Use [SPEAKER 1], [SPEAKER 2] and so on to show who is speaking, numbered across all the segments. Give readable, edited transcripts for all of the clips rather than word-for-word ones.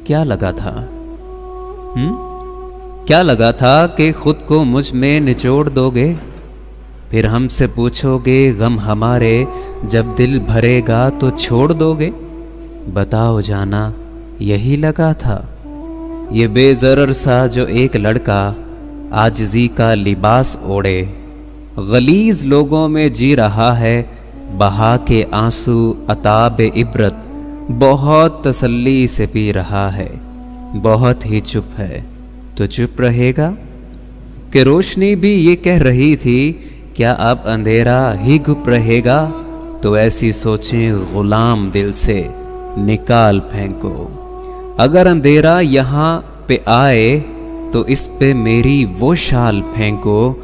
[SPEAKER 1] کیا لگا تھا کیا لگا تھا کہ خود کو مجھ میں نچوڑ دو گے؟ پھر ہم سے پوچھو گے غم ہمارے جب دل بھرے گا تو چھوڑ دو گے؟ بتاؤ جانا یہی لگا تھا؟ یہ بے ضرر سا جو ایک لڑکا عاجزی کا لباس اوڑے، غلیظ لوگوں میں جی رہا ہے، بہا کے آنسو عتاب عبرت بہت تسلی سے پی رہا ہے، بہت ہی چپ ہے تو چپ رہے گا؟ کہ روشنی بھی یہ کہہ رہی تھی کیا اب اندھیرا ہی گپ رہے گا؟ تو ایسی سوچیں غلام دل سے نکال پھینکو۔ اگر اندھیرا یہاں پہ آئے تو اس پہ میری وہ شال پھینکو،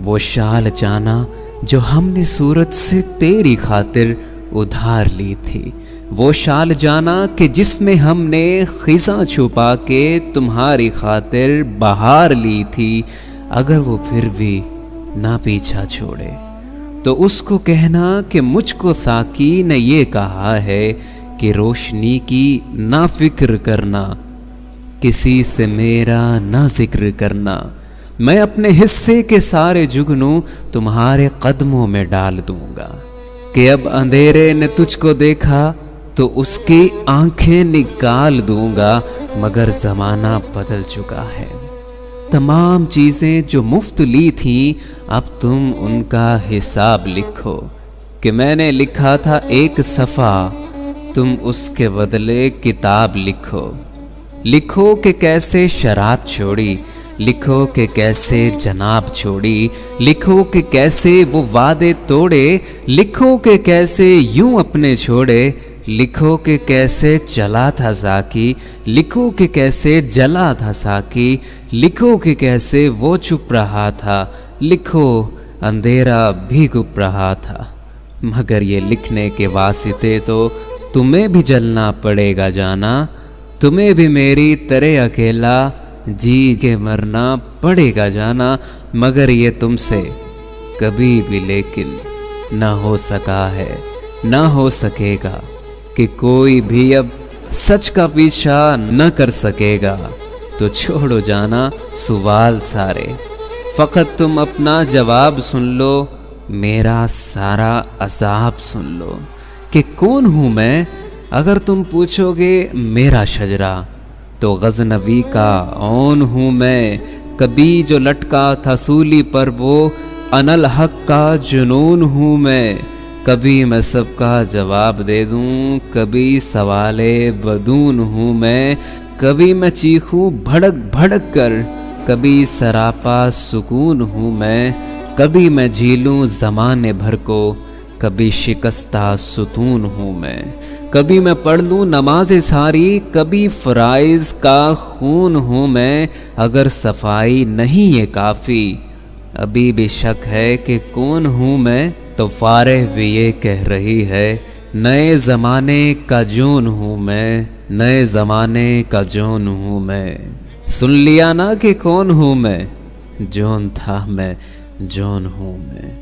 [SPEAKER 1] وہ شال جانا جو ہم نے سورج سے تیری خاطر ادھار لی تھی، وہ شال جانا کہ جس میں ہم نے خزاں چھپا کے تمہاری خاطر بہار لی تھی۔ اگر وہ پھر بھی نہ پیچھا چھوڑے تو اس کو کہنا کہ مجھ کو ساقی نے یہ کہا ہے کہ روشنی کی نہ فکر کرنا، کسی سے میرا نہ ذکر کرنا، میں اپنے حصے کے سارے جگنوں تمہارے قدموں میں ڈال دوں گا۔ کہ اب اندھیرے نے تجھ کو دیکھا تو اس کی آنکھیں نکال دوں گا، مگر زمانہ بدل چکا ہے، تمام چیزیں جو مفت لی تھیں اب تم ان کا حساب لکھو۔ کہ میں نے لکھا تھا ایک صفحہ، تم اس کے بدلے کتاب لکھو۔ لکھو کہ کیسے شراب چھوڑی، لکھو کہ کیسے جناب چھوڑی، لکھو کہ کیسے وہ وعدے توڑے، لکھو کہ کیسے یوں اپنے چھوڑے، لکھو کہ کیسے چلا تھا ساقی، لکھو کہ کیسے جلا تھا ساقی، لکھو کہ کیسے وہ چپ رہا تھا، لکھو اندھیرا بھی گپ رہا تھا۔ مگر یہ لکھنے کے واسطے تو تمہیں بھی جلنا پڑے گا جانا، تمہیں بھی میری طرح اکیلا جی کے مرنا پڑے گا جانا، مگر یہ تم سے کبھی بھی لیکن نہ ہو سکا ہے، نہ ہو سکے گا، کہ کوئی بھی اب سچ کا پیچھا نہ کر سکے گا۔ تو چھوڑو جانا سوال سارے، فقط تم اپنا جواب سن لو، میرا سارا عذاب سن لو۔ کہ کون ہوں میں؟ اگر تم پوچھو گے میرا شجرہ تو غزنوی کا اون ہوں میں، کبھی جو لٹکا تھا سولی پر وہ انالحق کا جنون ہوں میں، کبھی میں سب کا جواب دے دوں، کبھی سوال بدون ہوں میں، کبھی میں چیخوں بھڑک بھڑک کر، کبھی سراپا سکون ہوں میں، کبھی میں جھیلوں زمانے بھر کو، کبھی شکستہ ستون ہوں میں، کبھی میں پڑھ لوں نماز ساری، کبھی فرائض کا خون ہوں میں۔ اگر صفائی نہیں یہ کافی، ابھی بھی شک ہے کہ کون ہوں میں، تو فارغ بھی یہ کہہ رہی ہے نئے زمانے کا جون ہوں میں، نئے زمانے کا جون ہوں میں۔ سن لیا نا کہ کون ہوں میں، جون تھا میں، جون ہوں میں۔